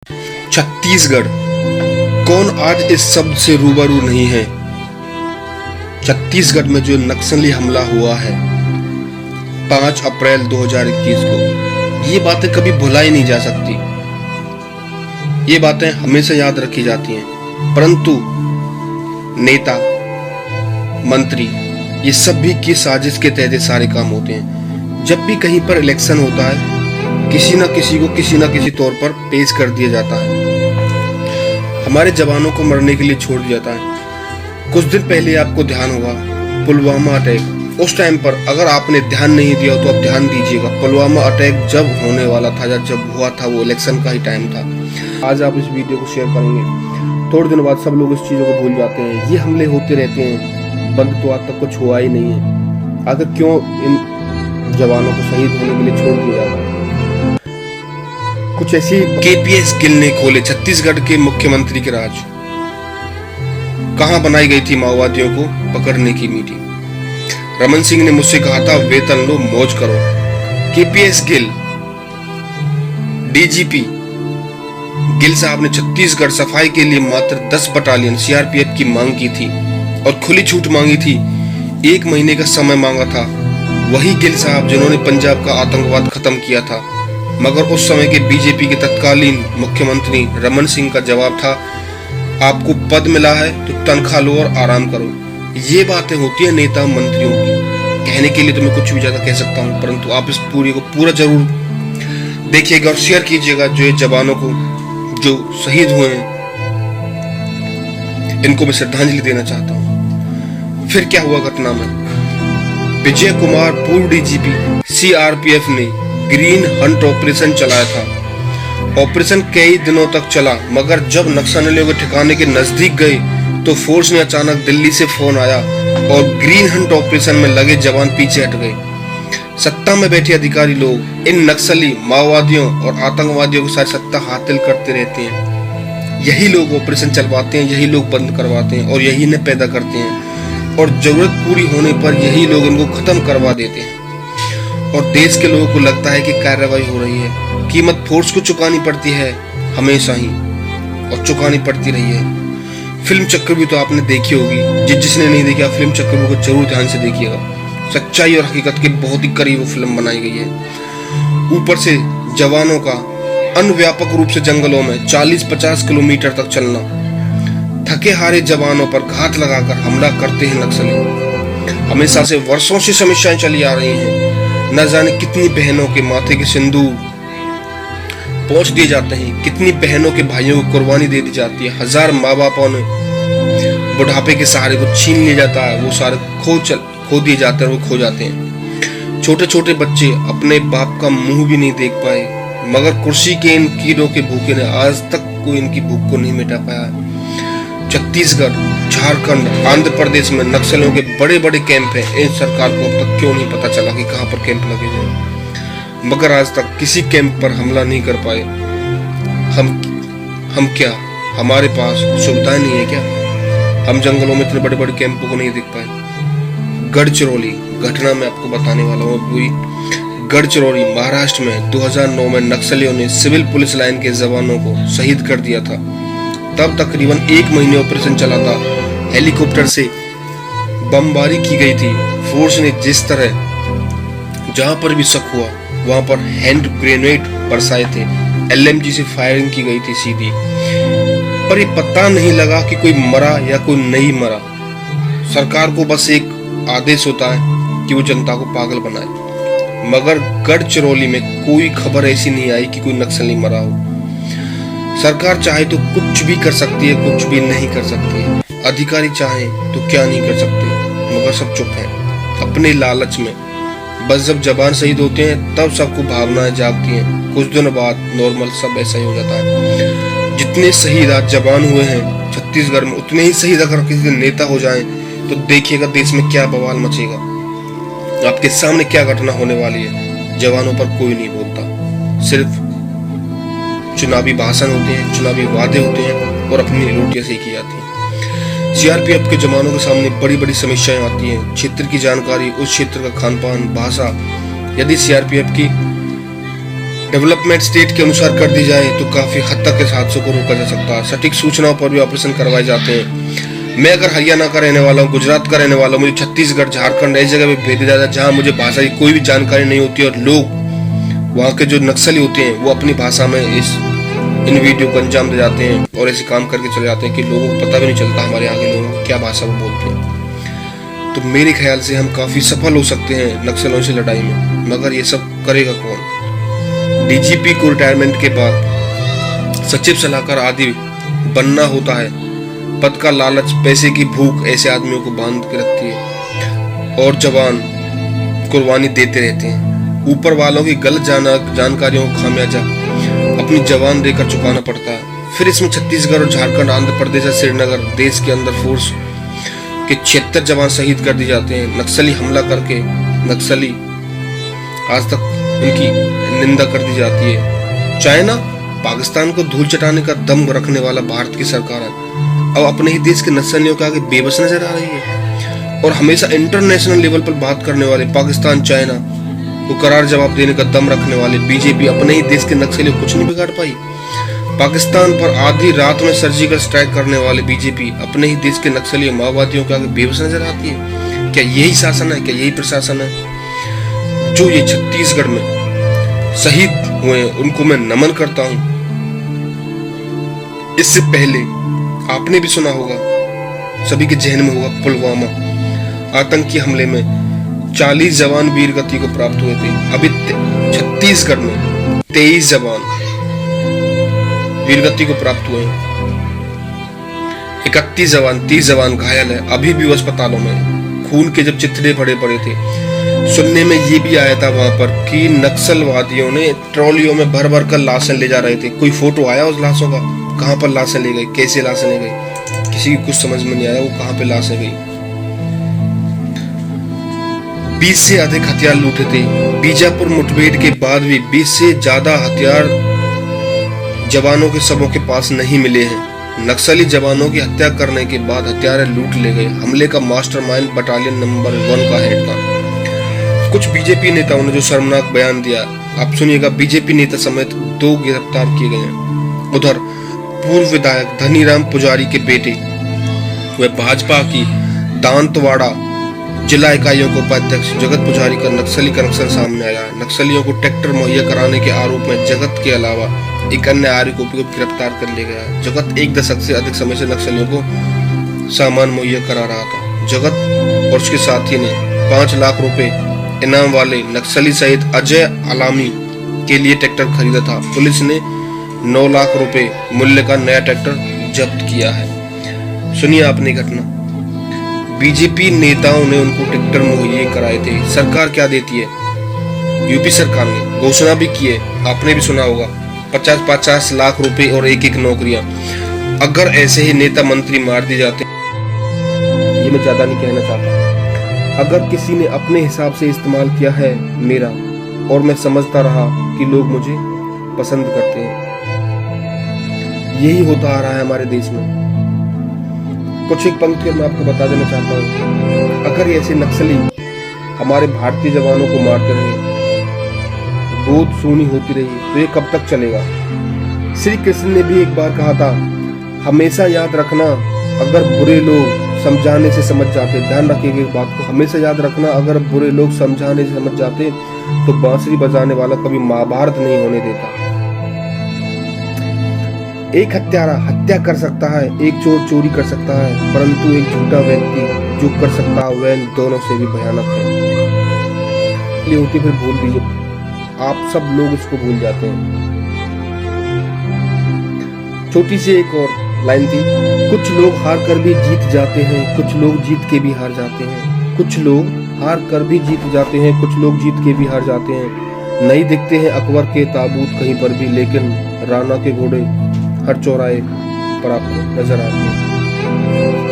छत्तीसगढ़, कौन आज इस शब्द से रूबरू नहीं है। छत्तीसगढ़ में जो नक्सली हमला हुआ है 5 अप्रैल 2021 को, ये बातें कभी भुलाई नहीं जा सकती। ये बातें हमेशा याद रखी जाती हैं, परंतु नेता मंत्री ये सब भी की साजिश के तहत सारे काम होते हैं। जब भी कहीं पर इलेक्शन होता है, किसी न किसी को किसी न किसी तौर पर पेश कर दिया जाता है, हमारे जवानों को मरने के लिए छोड़ दिया जाता है। कुछ दिन पहले आपको ध्यान होगा पुलवामा अटैक, उस टाइम पर अगर आपने ध्यान नहीं दिया तो आप ध्यान दीजिएगा। पुलवामा अटैक जब होने वाला था, जब हुआ था, वो इलेक्शन का ही टाइम था। आज आप इस वीडियो को शेयर करेंगे, थोड़े दिन बाद सब लोग इस चीज़ों को भूल जाते हैं। ये हमले होते रहते हैं, बंद तो आज तक कुछ हुआ ही नहीं है। आखिर क्यों इन जवानों को शहीद होने के लिए छोड़ दिया जाता है? कुछ ऐसी केपीएस गिल ने खोले छत्तीसगढ़ के मुख्यमंत्री के राज। कहां बनाई गई थी माओवादियों को पकड़ने की मीटिंग। रमन सिंह ने मुझसे कहा था वेतन लो मौज करो। केपीएस गिल डीजीपी गिल साहब ने छत्तीसगढ़ सफाई के लिए मात्र 10 बटालियन सीआरपीएफ की मांग की थी और खुली छूट मांगी थी। 1 महीने का समय मांगा था। वही गिल साहब जिन्होंने पंजाब का आतंकवाद खत्म किया था, मगर उस समय के बीजेपी के तत्कालीन मुख्यमंत्री रमन सिंह का जवाब था, आपको पद मिला है तो तनख्वाह लो और आराम करो। ये बातें होती है नेता मंत्रियों की। कहने के लिए तो मैं कुछ भी ज्यादा कह सकता हूँ, परंतु आप इस पूरी को पूरा जरूर देखिएगा और शेयर कीजिएगा। जो ये जवानों को जो शहीद हुए हैं, इनको मैं श्रद्धांजलि देना चाहता हूँ। फिर क्या हुआ घटना में? विजय कुमार पूर्व डीजीपी सीआरपीएफ ने ग्रीन हंट ऑपरेशन चलाया था। ऑपरेशन कई दिनों तक चला, मगर जब नक्सलियों के ठिकाने के नजदीक गए तो फोर्स ने अचानक दिल्ली से फोन आया और ग्रीन हंट ऑपरेशन में लगे जवान पीछे हट गए। सत्ता में बैठे अधिकारी लोग इन नक्सली माओवादियों और आतंकवादियों के साथ सत्ता हासिल करते रहते हैं। यही लोग ऑपरेशन चलवाते हैं, यही लोग बंद करवाते हैं और यही इन्हें पैदा करते हैं, और जरूरत पूरी होने पर यही लोग इनको खत्म करवा देते हैं। और देश के लोगों को लगता है कि कार्रवाई हो रही है, कीमत फोर्स को चुकानी पड़ती है हमेशा ही, और चुकानी पड़ती रही है। फिल्म चक्रव्यूह तो आपने देखी होगी, जिसने नहीं देखी आप फिल्म चक्रव्यूह को जरूर ध्यान से देखिएगा। सच्चाई और हकीकत के बहुत ही करीब वो फिल्म बनाई गई है। ऊपर से जवानों का अनव्यापक रूप से जंगलों में 40-50 किलोमीटर तक चलना, थके हारे जवानों पर घात लगाकर हमला करते हैं नक्सली। हमेशा से वर्षों से समस्याएं चली आ रही हैं। न जाने कितनी बहनों के माथे के सिंदूर पहुंच दिए जाते हैं, कितनी बहनों के भाइयों को कुर्बानी दे दी जाती है। 1000 माँ बापों ने बुढ़ापे के सहारे को छीन लिया जाता है, वो सारे खो दिए जाते हैं, वो खो जाते हैं। छोटे छोटे बच्चे अपने बाप का मुंह भी नहीं देख पाए, मगर कुर्सी के इन कीड़ों के भूखे ने आज तक कोई इनकी भूख को नहीं मिटा पाया। छत्तीसगढ़, झारखंड, आंध्र प्रदेश में नक्सलियों के बड़े बड़े कैंप हैं। इन सरकार को अब तक क्यों नहीं पता चला कि कहां पर कैंप लगे हैं, मगर आज तक किसी कैंप पर हमला नहीं कर पाए। हम क्या, हमारे पास सुविधाएं नहीं है क्या? हम जंगलों में इतने बड़े बड़े कैंपों को नहीं देख पाए। गढ़चिरौली घटना मैं आपको बताने वाला हूँ पूरी। गढ़चिरौली महाराष्ट्र में 2009 में नक्सलियों ने सिविल पुलिस लाइन के जवानों को शहीद कर दिया था। तब तकरीबन 1 महीने ऑपरेशन चला था। हेलीकॉप्टर से बमबारी की गई थी। फोर्स ने जिस तरह जहां पर भी शक हुआ वहां पर हैंड ग्रेनेड बरसाए थे, एलएमजी से फायरिंग की गई थी सीधी, पर ये पता नहीं लगा कि कोई मरा या कोई नहीं मरा। सरकार को बस एक आदेश होता है कि वो जनता को पागल बनाए, मगर गढ़चिरौली में कोई खबर ऐसी नहीं आई कि कोई नक्सली मरा हो। सरकार चाहे तो कुछ भी कर सकती है, कुछ भी नहीं कर सकती है। अधिकारी चाहे तो क्या नहीं कर सकते, मगर सब चुप हैं अपने लालच में। बस जब जवान शहीद होते हैं तब सबको भावनाएं जागती हैं। कुछ दिनों बाद नॉर्मल सब ऐसा ही हो जाता है। जितने शहीद आज जवान हुए हैं छत्तीसगढ़ में, उतने ही शहीद अगर किसी दिन नेता हो जाएं तो देखिएगा देश में क्या बवाल मचेगा। आपके सामने क्या घटना होने वाली है। जवानों पर कोई नहीं बोलता, सिर्फ चुनावी भाषण होते हैं, चुनावी वादे होते हैं और अपनी रोटियां सेकी जाती हैं। सीआरपीएफ के जवानों के सामने बड़ी बड़ी समस्याएं आती हैं। क्षेत्र की जानकारी, उस क्षेत्र का खान पान, भाषा। यदि सीआरपीएफ की डेवलपमेंट स्टेट के अनुसार कर दी जाए तो काफी हद तक इस हादसों को रोका जा सकता है। सटीक सूचनाओं पर भी ऑपरेशन करवाए जाते हैं। मैं अगर हरियाणा का रहने वाला हूँ, गुजरात का रहने वाला हूँ, मुझे छत्तीसगढ़, झारखंड ऐसी जगह पे भेजा जाता है जहाँ मुझे भाषा की कोई भी जानकारी नहीं होती और लोग वहाँ के जो नक्सली होते हैं वो अपनी भाषा में इन वीडियो को अंजाम दे जाते हैं और ऐसे काम करके चले जाते हैं कि लोगों को पता भी नहीं चलता हमारे यहाँ के लोगों को क्या भाषा वो बोलते हैं। तो मेरे ख्याल से हम काफी सफल हो सकते हैं नक्सलों से लड़ाई में, मगर ये सब करेगा कौन? डीजीपी को रिटायरमेंट के बाद सचिव सलाहकार आदि बनना होता है। पद का लालच, पैसे की भूख ऐसे आदमियों को बांध के रखती है और जवान कुर्बानी देते रहते हैं। ऊपर वालों की गलत जानकारियों को खामियाजा अपनी जवान देकर चुकाना पड़ता है। फिर इसमें छत्तीसगढ़ और झारखंड, आंध्र प्रदेश और श्रीनगर देश के अंदर फोर्स के 76 जवान शहीद कर दिए जाते हैं। नक्सली हमला करके नक्सली आज तक उनकी निंदा कर दी जाती है। चाइना, पाकिस्तान को धूल चटाने का दम रखने वाला भारत की सरकार है अब अपने ही देश के नक्सलियों के आगे बेबस नजर आ रही है और हमेशा इंटरनेशनल लेवल पर बात करने वाले पाकिस्तान, चाइना को करार जवाब देने का दम रखने वाले बीजेपी अपने ही देश के नक्सलियों को कुछ नहीं बिगाड़ पाई। पाकिस्तान पर आधी रात में सर्जिकल स्ट्राइक करने वाले बीजेपी अपने ही देश के नक्सलियों, माओवादियों के आगे बेबस नजर आती है। क्या यही शासन है? क्या यही प्रशासन है? जो ये छत्तीसगढ़ में शहीद हुए उनको मैं नमन करता हूं। इससे पहले आपने भी सुना होगा, सभी के जहन में होगा, पुलवामा आतंकी हमले में 40 जवान वीर गति को प्राप्त हुए थे। अभी छत्तीसगढ़ में 23 जवान वीर गति को प्राप्त हुए हैं। 30 जवान घायल है, अभी भी अस्पतालों में खून के जब चिथड़े पड़े थे। सुनने में ये भी आया था वहां पर कि नक्सलवादियों ने ट्रॉलियों में भर भर कर लाशें ले जा रहे थे। कोई फोटो आया उस लाशों का? कहां पर लाशें ले गई, कैसे लाशें ले गई, किसी की कुछ समझ में नहीं आया वो कहां पे लाशें गई। 20 से अधिक हथियार लूटे थे। बीजापुर मुठभेड़ के बाद भी 20 से ज्यादा हथियार जवानों के सबों के पास नहीं मिले हैं। नक्सली जवानों की हत्या करने के बाद हथियार लूट ले गए। हमले का मास्टरमाइंड बटालियन नंबर 1 का हेड था। कुछ बीजेपी नेताओं ने जो शर्मनाक बयान दिया, आप सुनिएगा। बीजेपी नेता समेत 2 गिरफ्तार किए गए हैं। उधर पूर्व विधायक धनीराम पुजारी के बेटे वे भाजपा की दांतवाड़ा जिला इकाइयों के उपाध्यक्ष जगत पुजारी का नक्सली कनेक्शन सामने आया। नक्सलियों को ट्रैक्टर मुहैया कराने के आरोप में जगत के अलावा एक अन्य आरोपी को गिरफ्तार कर लिया गया। जगत 1 दशक से अधिक समय से नक्सलियों को सामान मुहैया करा रहा था। जगत और उसके साथी ने 5 लाख रुपए इनाम वाले नक्सली सहित अजय अलामी के लिए ट्रैक्टर खरीदा था। पुलिस ने 9 लाख रुपए मूल्य का नया ट्रैक्टर जब्त किया है। सुनिए आपने घटना। बीजेपी नेताओं ने उनको ट्रैक्टर मुहैया कराए थे। सरकार क्या देती है? यूपी सरकार ने घोषणा भी की है, आपने भी सुना होगा, 50-50 लाख रुपए और 1-1 नौकरियां। अगर ऐसे ही नेता मंत्री मार दिए जाते, ये मैं ज्यादा नहीं कहना चाहता, अगर किसी ने अपने हिसाब से इस्तेमाल किया है मेरा और मैं समझता रहा कि लोग मुझे पसंद करते हैं, यही होता आ रहा है हमारे देश में। कुछ एक पंक्ति मैं आपको बता देना चाहता हूँ। अगर ऐसे नक्सली हमारे भारतीय जवानों को मारते रहे, गोद सूनी होती रही, तो ये कब तक चलेगा? श्री कृष्ण ने भी एक बार कहा था, हमेशा याद रखना अगर बुरे लोग समझाने से समझ जाते, ध्यान रखिएगा इस बात को, हमेशा याद रखना अगर बुरे लोग समझाने से समझ जाते तो बांसुरी बजाने वाला कभी महाभारत नहीं होने देता। एक हत्यारा हत्या कर सकता है, एक चोर चोरी कर सकता है, परंतु एक झूठा व्यक्ति जो कर सकता है वह इन दोनों से भी भयानक है। ये होती फिर भूल दीजिए, आप सब लोग इसको भूल जाते हैं। छोटी सी एक और लाइन थी, कुछ लोग हार कर भी जीत जाते हैं, कुछ लोग जीत के भी हार जाते हैं। कुछ लोग हार कर भी जीत जाते हैं, कुछ लोग जीत के भी हार जाते हैं। नहीं दिखते हैं अकबर के ताबूत कहीं पर भी, लेकिन राणा के घोड़े हर चौराहे पर आपको नजर आते हैं।